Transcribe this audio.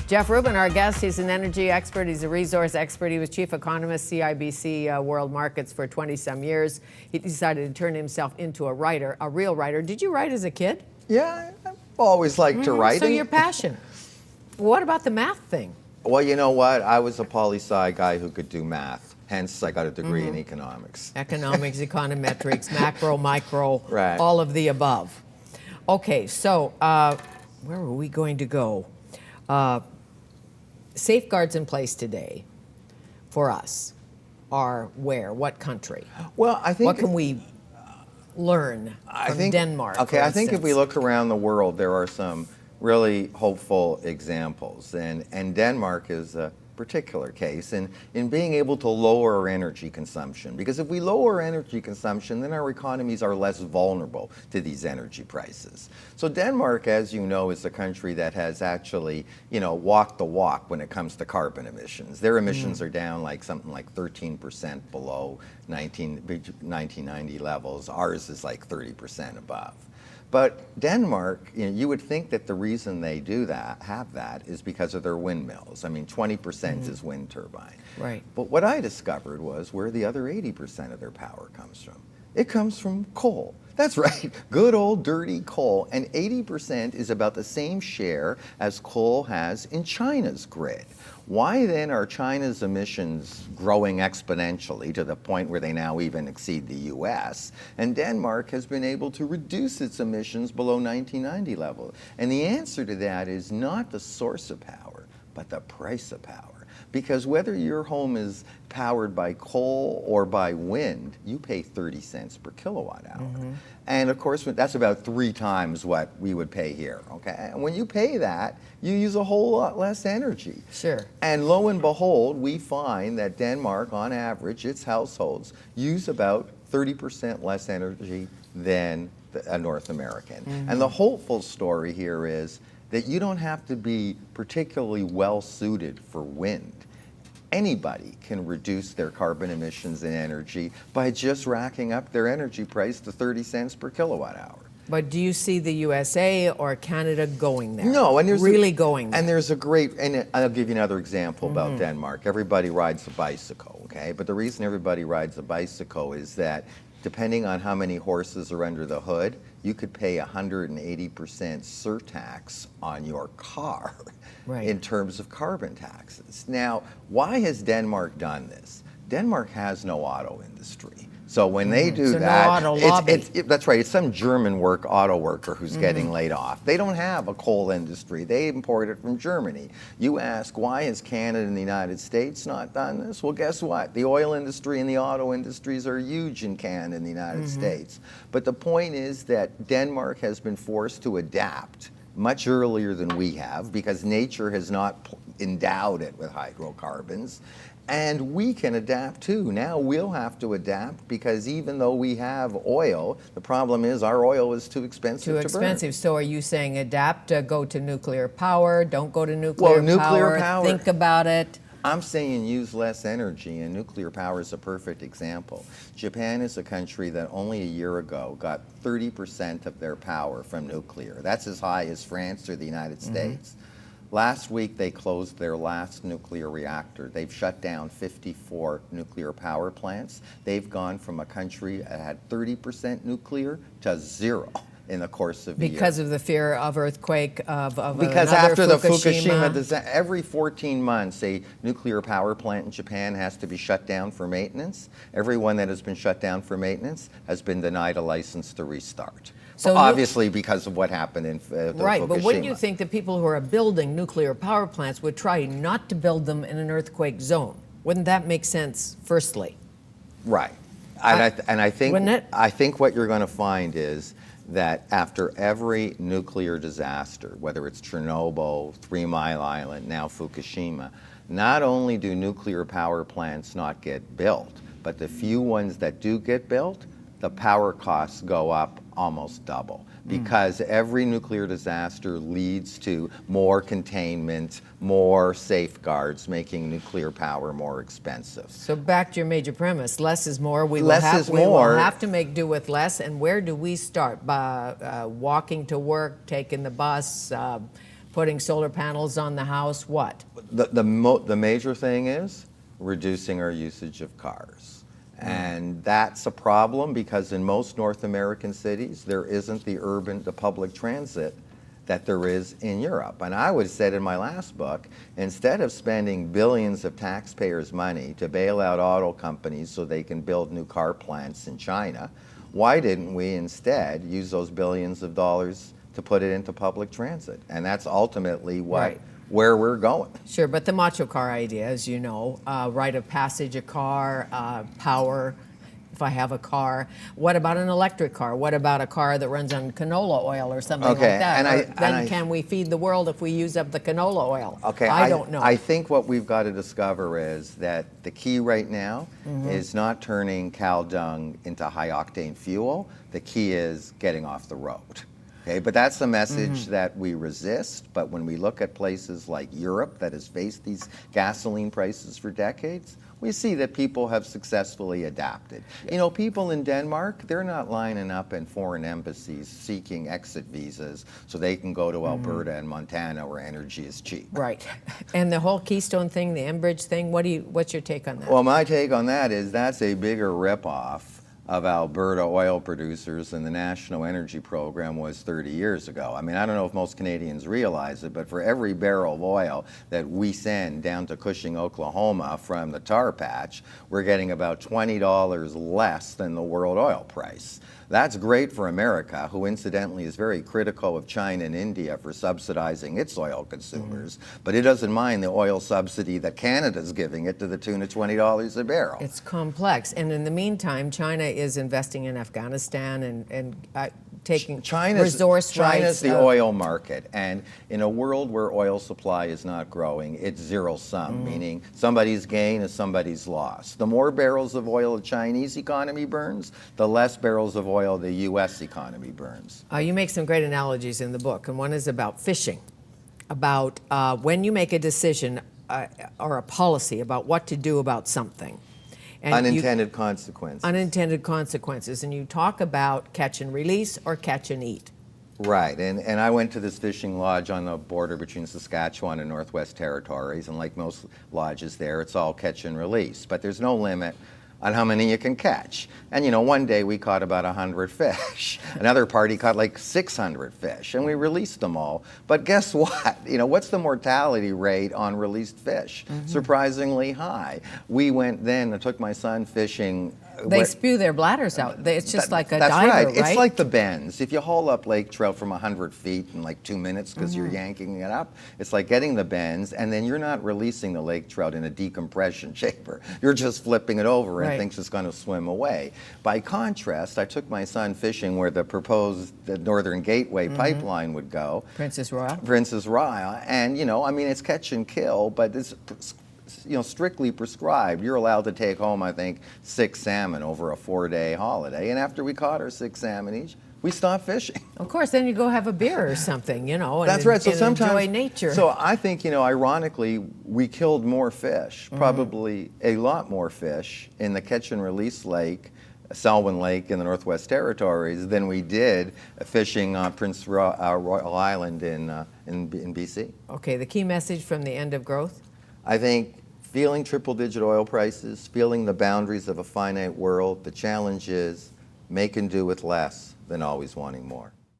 Jeff Rubin, our guest, he's an energy expert. He's a resource expert. He was chief economist, CIBC World Markets for 20-some years. He decided to turn himself into a writer, a real writer. Did you write as a kid? Yeah, I've always liked to write. So your passion. What about the math thing? Well, you know what? I was a poli-sci guy who could do math. Hence, I got a degree in economics. Economics, econometrics, macro, micro, right. All of the above. Okay, so where are we going to go? Safeguards in place today for us are where? What country? Well, I think... What can we learn from Denmark? Okay, I think if we look around the world, there are some really hopeful examples. And Denmark is a particular case in being able to lower our energy consumption. Because if we lower energy consumption, then our economies are less vulnerable to these energy prices. So Denmark, as you know, is a country that has actually, walked the walk when it comes to carbon emissions. Their emissions are down like something like 13% below 1990 levels. Ours is like 30% above. But Denmark, you would think that the reason they have that is because of their windmills. I mean, 20% is wind turbine. Right. But what I discovered was where the other 80% of their power comes from. It comes from coal. That's right, good old dirty coal. And 80% is about the same share as coal has in China's grid. Why then are China's emissions growing exponentially to the point where they now even exceed the US? And Denmark has been able to reduce its emissions below 1990 level. And the answer to that is not the source of power, but the price of power. Because whether your home is powered by coal or by wind, you pay 30 cents per kilowatt hour. And of course, that's about 3 times what we would pay here, okay? And when you pay that, you use a whole lot less energy. Sure. And lo and behold, we find that Denmark, on average, its households use about 30% less energy than a North American. And the hopeful story here is that you don't have to be particularly well suited for wind. Anybody can reduce their carbon emissions and energy by just racking up their energy price to 30 cents per kilowatt hour. But do you see the USA or Canada going there? No, and there's going there. And there's a great, and I'll give you another example about Denmark. Everybody rides a bicycle, okay? But the reason everybody rides a bicycle is that depending on how many horses are under the hood, you could pay 180% surtax on your car in terms of carbon taxes. Now, why has Denmark done this? Denmark has no auto industry. So when they do that, no auto lobby. That's right, it's some German auto worker who's getting laid off. They don't have a coal industry. They import it from Germany. You ask, why has Canada and the United States not done this? Well, guess what? The oil industry and the auto industries are huge in Canada and the United States. But the point is that Denmark has been forced to adapt much earlier than we have because nature has not endowed it with hydrocarbons. And we can adapt too. Now we'll have to adapt because even though we have oil, the problem is our oil is too expensive to burn. So are you saying adapt, go to nuclear power, don't go to nuclear power, think about it? I'm saying use less energy, and nuclear power is a perfect example. Japan is a country that only a year ago got 30% of their power from nuclear. That's as high as France or the United States. Last week, they closed their last nuclear reactor. They've shut down 54 nuclear power plants. They've gone from a country that had 30% nuclear to 0 in the course of a year. Because of the fear of earthquake, because after the Fukushima disaster, every 14 months, a nuclear power plant in Japan has to be shut down for maintenance. Every one that has been shut down for maintenance has been denied a license to restart. So obviously because of what happened in Fukushima. Right, but wouldn't you think that people who are building nuclear power plants would try not to build them in an earthquake zone? Wouldn't that make sense, firstly? Right. And I think what you're going to find is that after every nuclear disaster, whether it's Chernobyl, 3 Mile Island, now Fukushima, not only do nuclear power plants not get built, but the few ones that do get built, the power costs go up almost double because every nuclear disaster leads to more containment, more safeguards, making nuclear power more expensive. So back to your major premise, less is more. We will have to make do with less. And where do we start? By walking to work, taking the bus, putting solar panels on the house, what? The major thing is reducing our usage of cars. And that's a problem because in most North American cities, there isn't the public transit that there is in Europe. And I would have said in my last book, instead of spending billions of taxpayers' money to bail out auto companies so they can build new car plants in China, why didn't we instead use those billions of dollars to put it into public transit? And that's ultimately where we're going. Sure, but the macho car idea, as you know, rite of passage, a car, power, if I have a car. What about an electric car? What about a car that runs on canola oil or something like that? Can we feed the world if we use up the canola oil? Okay, I don't know. I think what we've got to discover is that the key right now is not turning cow dung into high-octane fuel. The key is getting off the road. Okay, but that's the message that we resist. But when we look at places like Europe that has faced these gasoline prices for decades, we see that people have successfully adapted. You know, people in Denmark, they're not lining up in foreign embassies seeking exit visas so they can go to Alberta and Montana where energy is cheap. Right. And the whole Keystone thing, the Enbridge thing, what's your take on that? Well, my take on that is that's a bigger ripoff of Alberta oil producers than the National Energy Program was 30 years ago. I mean, I don't know if most Canadians realize it, but for every barrel of oil that we send down to Cushing, Oklahoma from the tar patch, we're getting about $20 less than the world oil price. That's great for America, who incidentally is very critical of China and India for subsidizing its oil consumers, but it doesn't mind the oil subsidy that Canada's giving it to the tune of $20 a barrel. It's complex. And in the meantime, China is investing in Afghanistan and taking resource rights. China's the oil market, and in a world where oil supply is not growing, it's zero sum, meaning somebody's gain is somebody's loss. The more barrels of oil the Chinese economy burns, the less barrels of oil the U.S. economy burns. You make some great analogies in the book, and one is about fishing, about when you make a decision or a policy about what to do about something. And unintended consequences. Unintended consequences. And you talk about catch and release or catch and eat. Right, and I went to this fishing lodge on the border between Saskatchewan and Northwest Territories, and like most lodges there, it's all catch and release, but there's no limit on how many you can catch. And you know, one day we caught about 100 fish. Another party caught like 600 fish, and we released them all. But guess what? You know, what's the mortality rate on released fish? Surprisingly high. We went then, I took my son fishing. They spew their bladders out. It's just like a that's diver, right? It's like the bends. If you haul up lake trout from 100 feet in like 2 minutes because you're yanking it up, it's like getting the bends, and then you're not releasing the lake trout in a decompression chamber. You're just flipping it over and thinks it's going to swim away. By contrast, I took my son fishing where the proposed Northern Gateway pipeline would go. Princess Royal. Princess Royal. And, you know, I mean, it's catch and kill, but it's, you know, strictly prescribed. You're allowed to take home, I think, 6 salmon over a 4-day holiday. And after we caught our 6 salmon each, we stopped fishing. Of course, then you go have a beer or something, you know, and, that's right. So sometimes enjoy nature. So I think, you know, ironically, we killed more fish, probably a lot more fish in the catch and release lake, Selwyn Lake in the Northwest Territories, than we did fishing on Prince Royal Island in BC. Okay, the key message from the end of growth? I think feeling triple-digit oil prices, feeling the boundaries of a finite world, the challenge is make and do with less than always wanting more.